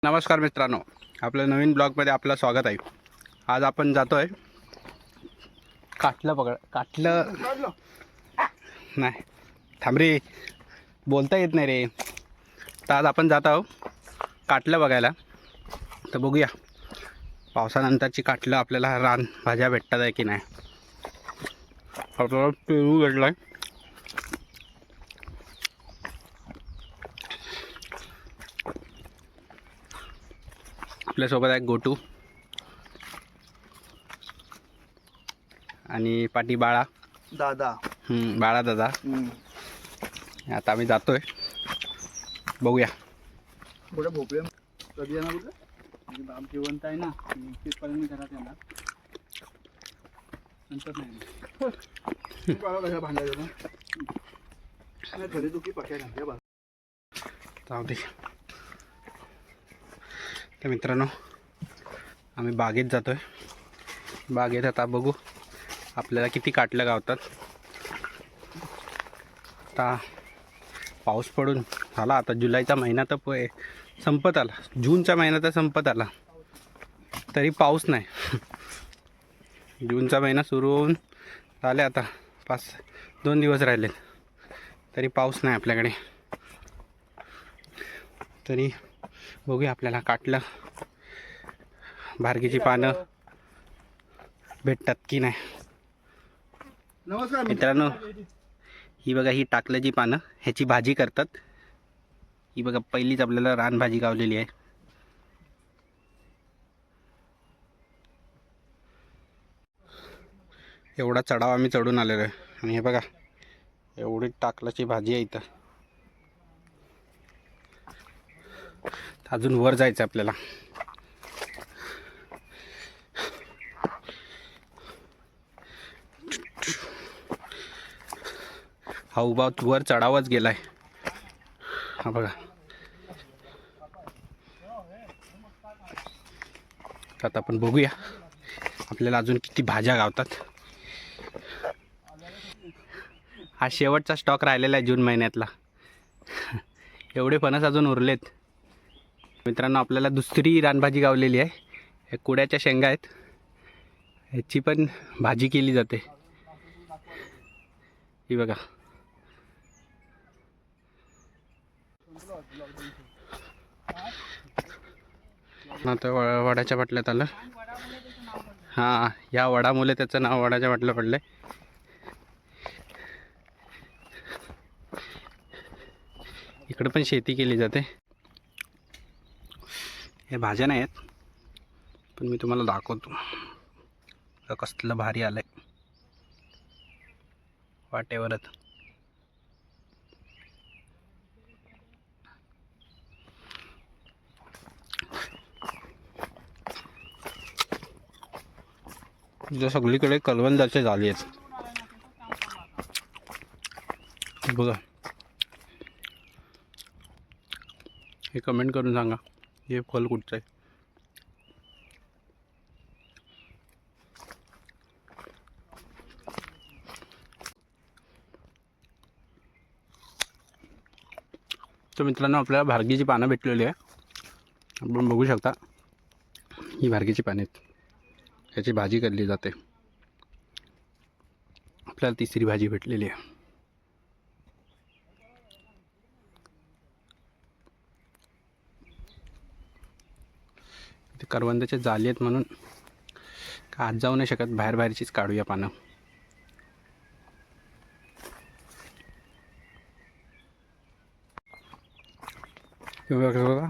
नमस्कार मित्रांनो, आपल्या नवीन ब्लॉगमध्ये आपलं स्वागत आहे। आज आपण जातोय काटलं नाही, थांब रे, बोलता येत नाही रे। तर आज आपण जात आहोत काटलं बघायला। तर बघूया पावसानंतरची काटलं आपल्याला रान भाज्या भेटतात आहे की नाही। आपल्याला पेरू भेटलाय, आपल्यासोबत आहे गोटू आणि पाटी बाळा दादा। बाळा दादा। आता आम्ही जातोय, बघूया पुढे भोपळे कधी येणार कुठे म्हणजे बाप जिवंत आहे ना, 21 पर्यंत घरात येणार नंतर नाही कशा भांडायचं ना घरी दुखी पक्या घालते बा जाऊ दे। तर मित्रांनो, आम्ही बागेत जातोय। बागेत आता बघू आपल्याला किती काटलं गावतात। आता पाऊस पडून झाला, आता जुलैचा महिना तर संपत आला, जूनचा महिना तर संपत आला, तरी पाऊस नाही। जूनचा महिना सुरू होऊन झाले आता 2 दिवस राहिलेत, तरी पाऊस नाही आपल्याकडे। तरी बघूया आपल्याला काटलं भारगीची पानं भेटतात की नाही। नमस्कार मित्रांनो, ही बघा, ही टाकल्याची पानं, ह्याची भाजी करतात। ही बघा, पहिलीच आपल्याला रानभाजी गावलेली आहे। एवढा चढाव आम्ही चढून आलेलो आहे आणि हे बघा एवढी टाकल्याची भाजी आहे इथं। अजून वर जायचं आपल्याला। हा उभा वर चढावच गेलाय, हा बघा। आता आपण बघूया आपल्याला अजून किती भाज्या गावतात। हा शेवटचा स्टॉक राहिलेला आहे जून महिन्यातला। एवढे फणस अजून उरलेत। मित्रांनो, आपल्याला दुसरी रानभाजी गावलेली आहे। हे कुड्याच्या शेंगा आहेत, ह्याची पण भाजी केली जाते। ही बघा, आता वडाच्या बाटल्यात आलं। हां, या वडामुळे त्याचं नाव वडाच्या बाटल्या पडलंय। इकडे पण शेती केली जाते। हे भाज्या नाही आहेत, पण मी तुम्हाला दाखवतो कसलं भारी आलंय वाटेवरच। इथं सगळीकडे कलवंदाचे झाले आहेत बघा। हे कमेंट करून सांगा हे फल कुठचं आहे। तर मित्रांनो, आपल्याला भारगीची पानं भेटलेली आहे। आपण बघू शकता, ही भारगीची पाने आहेत, याची भाजी केली जाते। आपल्याला तिसरी भाजी भेटलेली आहे। ते करवंदाचे जाली आहेत म्हणून का आज जाऊ नाही शकत, बाहेरचीच काढूया पानं। बघा,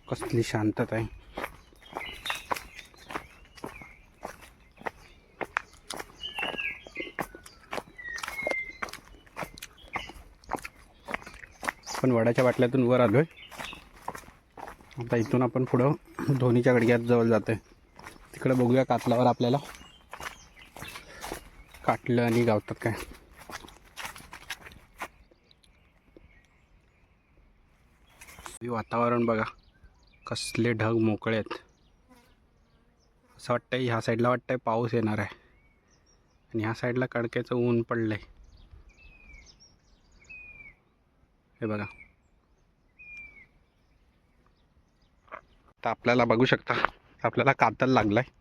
कसली शांतता आहे। आपण वडाच्या बाटल्यातून वर आलोय। आता इथून आपण पुढं धोनीच्या गडग्यात जवळ जातोय। तिकडे बघूया कातलावर आपल्याला काटलं आणि गावतात काय। वातावरण बघा, कसले ढग मोकळे आहेत। असं वाटतंय ह्या साईडला वाटतंय पाऊस येणार आहे। आणि ह्या साईडला कडक्याचं ऊन पडलं आहे. हे बघा. तर आपल्याला बघू शकता आपल्याला कातल लागला आहे.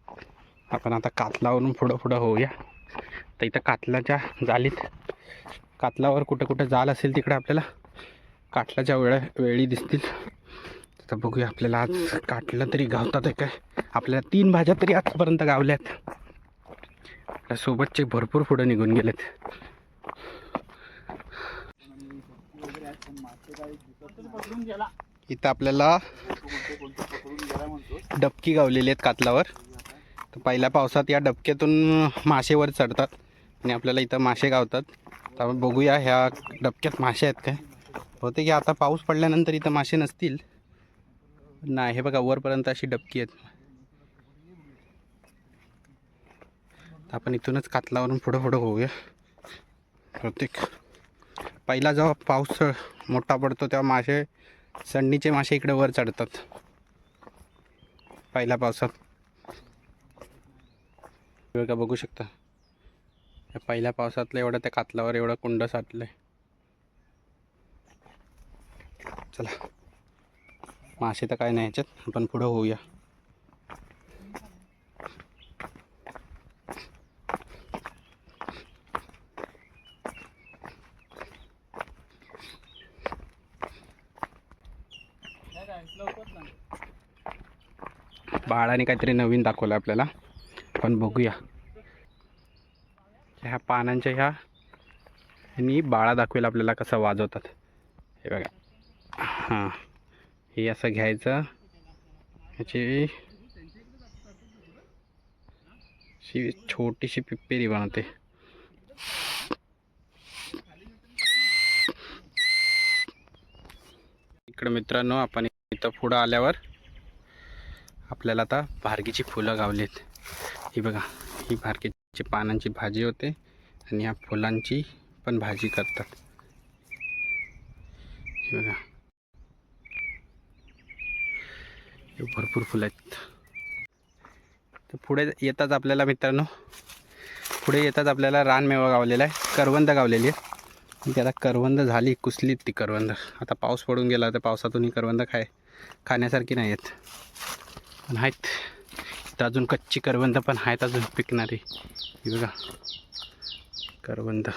आपण आता कातलावरून पुढं होऊया. तर इथं कातलाच्या जालीत कातलावर कुठं जाल असेल तिकडे आपल्याला कातलाच्या वेळी दिसतील. तर बघूया आपल्याला आज काटलं तरी गावतात आहे काय. आपल्याला 3 भाज्या तरी आतापर्यंत गावल्यात. आपल्या सोबतचे भरपूर पुढं निघून गेलेत. इथं आपल्याला डबकी गावलेली आहेत कातलावर. तर पहिल्या पावसात या डबक्यातून मासे वर चढतात आणि आपल्याला इथं मासे गावतात. तर आपण बघूया ह्या डबक्यात मासे आहेत काय. होते की आता पाऊस पडल्यानंतर इथं मासे नसतील. नाही, हे बघा वरपर्यंत अशी डबकी आहेत. आपण इथूनच कातलावरून पुढं होऊया. प्रत्येक पहिला जेव्हा पाऊस मोठा पडतो तेव्हा मासे संडीचे मासे इकडे वर चढतात पहिल्या पावसात. बघा बघू शकता या पहिल्या पावसातलं एवढं त्या कातलावर एवढं कुंड साठलंय. चला मासे तर काय नाही ह्याच्यात. आपण पुढं होऊया. बाळाने काहीतरी नवीन दाखवलं आपल्याला. पण बघूया ह्या पानांच्या ह्यानी बाळा दाखवेल आपल्याला कसं वाजवतात. हे बघा. हां, हे असं घ्यायचं. ह्याची अशी छोटीशी पिप्पेरी बनवते. इकडं मित्रांनो आपण इथं पुढं आल्यावर आपल्याला आता भारगीची फुलं गावलीत. ही बघा, ही भारगीची पानांची भाजी होते आणि या फुलांची पण भाजी करतात. ही बघा, हे भरपूर फुलं आहेत. तर पुढे येताच आपल्याला मित्रांनो रानमेवा गावलेला आहे. करवंद गावलेली आहे. ती आता करवंद झाली, कुसलीत ती करवंद. आता पाऊस पडून गेला तर पावसातून ही करवंद खाण्यासारखी नाही आहेत. पण आहेत तर अजून कच्ची करवंद पण आहेत अजून पिकणारी. ही बघा करवंद.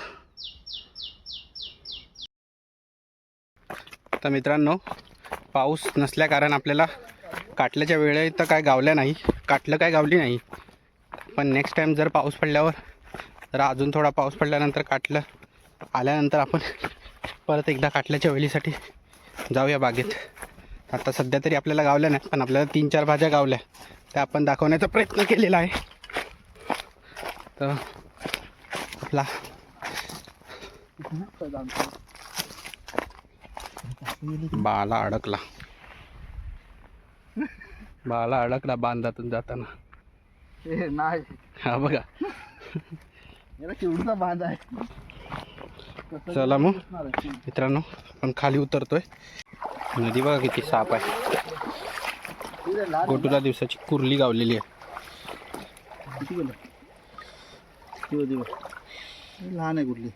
तर मित्रांनो पाऊस नसल्या कारण आपल्याला काटल्याच्या वेळेत तर काय गावल्या नाही. काटलं काय गावली नाही. पण नेक्स्ट टाईम जर पाऊस पडल्यावर जरा अजून थोडा पाऊस पडल्यानंतर काटलं आल्यानंतर आपण परत एकदा काटल्याच्या वेळीसाठी जाऊया बागेत. आता सध्या तरी आपल्याला गावल्या नाही, पण आपल्याला 3-4 भाज्या गावल्या त्या आपण दाखवण्याचा प्रयत्न केलेला आहे. तर आपला बाला अडकला बांधातून जाताना. नाही, हा बघा. याला केवढा बांध आहे. चला मग मित्रांनो आपण खाली उतरतोय. नदी बघा किती साफ आहे. गोटूला दिवसाची कुर्ली गावलेली आहे. लहान आहे कुठली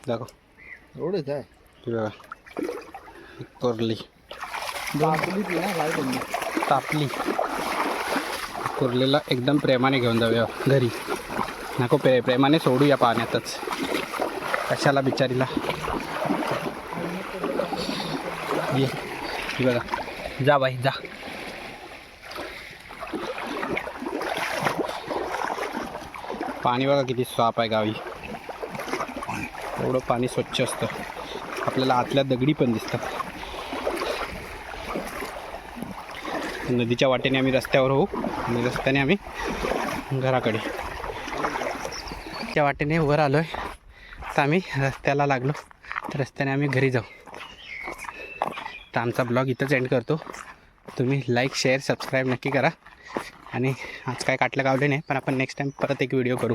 दाखव. एवढेच आहे. बघा कुर्ली तापली. कुर्लीला एकदम प्रेमाने घेऊन जाऊया घरी. नको प्रेमाने सोडूया पाण्यातच. कशाला बिचारीला. ये बघा, जा बाई जा. पाणी बघा किती साफ आहे गावी. एवढं पाणी स्वच्छ असतं. आपल्याला आतल्या दगडी पण दिसतात. नदीच्या वाटेने आम्ही रस्त्यावर होऊ आणि रस्त्याने आम्ही घराकडे. त्या वाटेने वर आलो आहे तर आम्ही रस्त्याला लागलो तर रस्त्याने आम्ही घरी जाऊ. तर आमचा ब्लॉग इथंच एंड करतो. तुम्ही लाईक शेअर सबस्क्राईब नक्की करा. आणि आज काय काटलं गावले नाही, पण आपण नेक्स्ट टाईम परत एक व्हिडिओ करू.